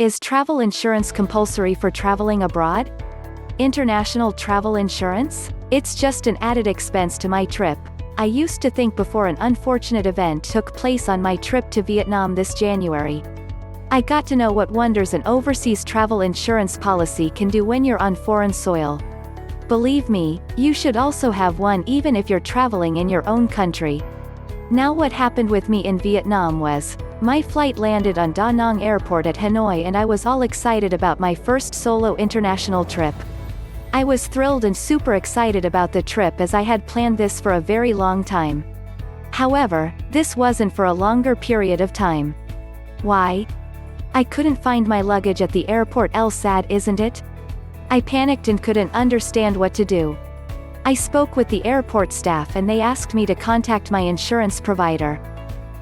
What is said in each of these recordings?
Is travel insurance compulsory for traveling abroad? International travel insurance? It's just an added expense to my trip. I used to think before an unfortunate event took place on my trip to Vietnam this January. I got to know what wonders an overseas travel insurance policy can do when you're on foreign soil. Believe me, you should also have one even if you're traveling in your own country. Now what happened with me in Vietnam was, my flight landed on Da Nang Airport at Hanoi and I was all excited about my first solo international trip. I was thrilled and super excited about the trip as I had planned this for a very long time. However, this wasn't for a longer period of time. Why? I couldn't find my luggage at the airport. Sad, isn't it? I panicked and couldn't understand what to do. I spoke with the airport staff and they asked me to contact my insurance provider.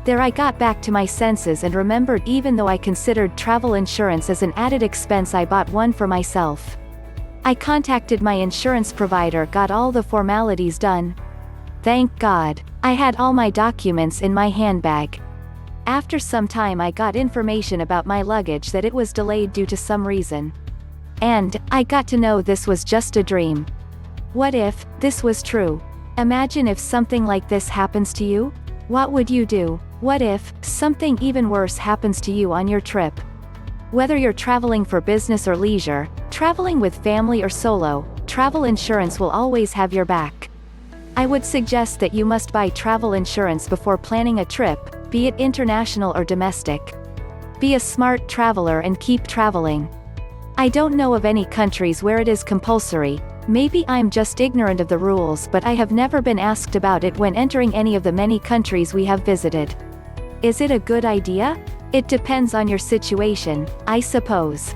There I got back to my senses and remembered even though I considered travel insurance as an added expense, I bought one for myself. I contacted my insurance provider, got all the formalities done. Thank God, I had all my documents in my handbag. After some time I got information about my luggage that it was delayed due to some reason. And I got to know this was just a dream. What if this was true? Imagine if something like this happens to you? What would you do? What if something even worse happens to you on your trip? Whether you're traveling for business or leisure, traveling with family or solo, travel insurance will always have your back. I would suggest that you must buy travel insurance before planning a trip, be it international or domestic. Be a smart traveler and keep traveling. I don't know of any countries where it is compulsory. Maybe I'm just ignorant of the rules, but I have never been asked about it when entering any of the many countries we have visited. Is it a good idea? It depends on your situation, I suppose.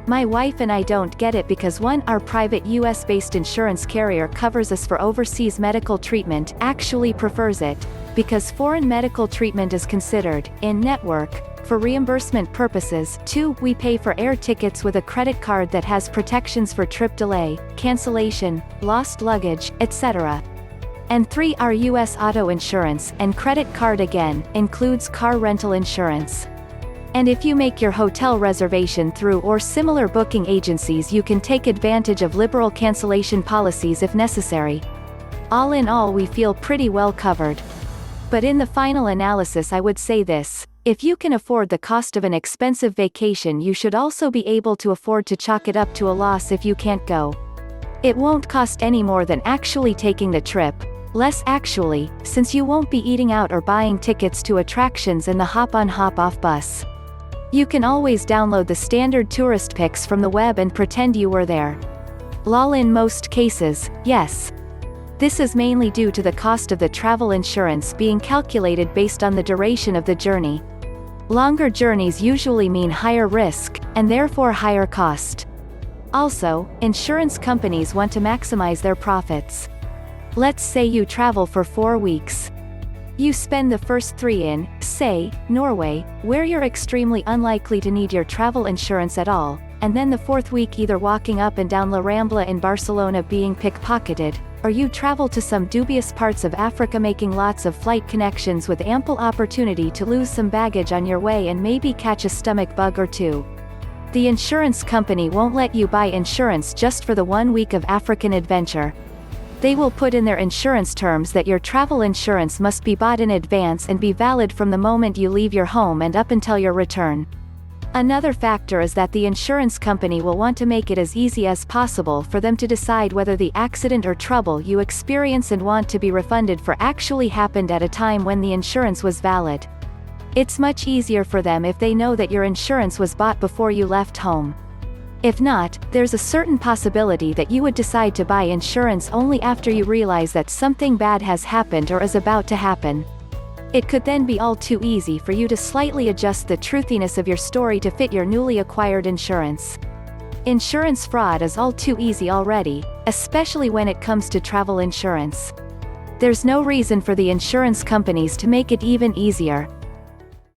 My wife and I don't get it because one, our private US-based insurance carrier covers us for overseas medical treatment, actually prefers it, because foreign medical treatment is considered, in-network, for reimbursement purposes. 2, we pay for air tickets with a credit card that has protections for trip delay, cancellation, lost luggage, etc. And 3, our US auto insurance, and credit card again, includes car rental insurance. And if you make your hotel reservation through or similar booking agencies, you can take advantage of liberal cancellation policies if necessary. All in all, we feel pretty well covered. But in the final analysis, I would say this: if you can afford the cost of an expensive vacation, you should also be able to afford to chalk it up to a loss if you can't go. It won't cost any more than actually taking the trip, less actually, since you won't be eating out or buying tickets to attractions in the hop-on hop-off bus. You can always download the standard tourist pics from the web and pretend you were there. Lol, in most cases, yes. This is mainly due to the cost of the travel insurance being calculated based on the duration of the journey. Longer journeys usually mean higher risk, and therefore higher cost. Also, insurance companies want to maximize their profits. Let's say you travel for 4 weeks. You spend the first 3 in, say, Norway, where you're extremely unlikely to need your travel insurance at all, and then the 4th week either walking up and down La Rambla in Barcelona being pickpocketed, or you travel to some dubious parts of Africa making lots of flight connections with ample opportunity to lose some baggage on your way and maybe catch a stomach bug or 2. The insurance company won't let you buy insurance just for the 1 week of African adventure. They will put in their insurance terms that your travel insurance must be bought in advance and be valid from the moment you leave your home and up until your return. Another factor is that the insurance company will want to make it as easy as possible for them to decide whether the accident or trouble you experience and want to be refunded for actually happened at a time when the insurance was valid. It's much easier for them if they know that your insurance was bought before you left home. If not, there's a certain possibility that you would decide to buy insurance only after you realize that something bad has happened or is about to happen. It could then be all too easy for you to slightly adjust the truthiness of your story to fit your newly acquired insurance. Insurance fraud is all too easy already, especially when it comes to travel insurance. There's no reason for the insurance companies to make it even easier.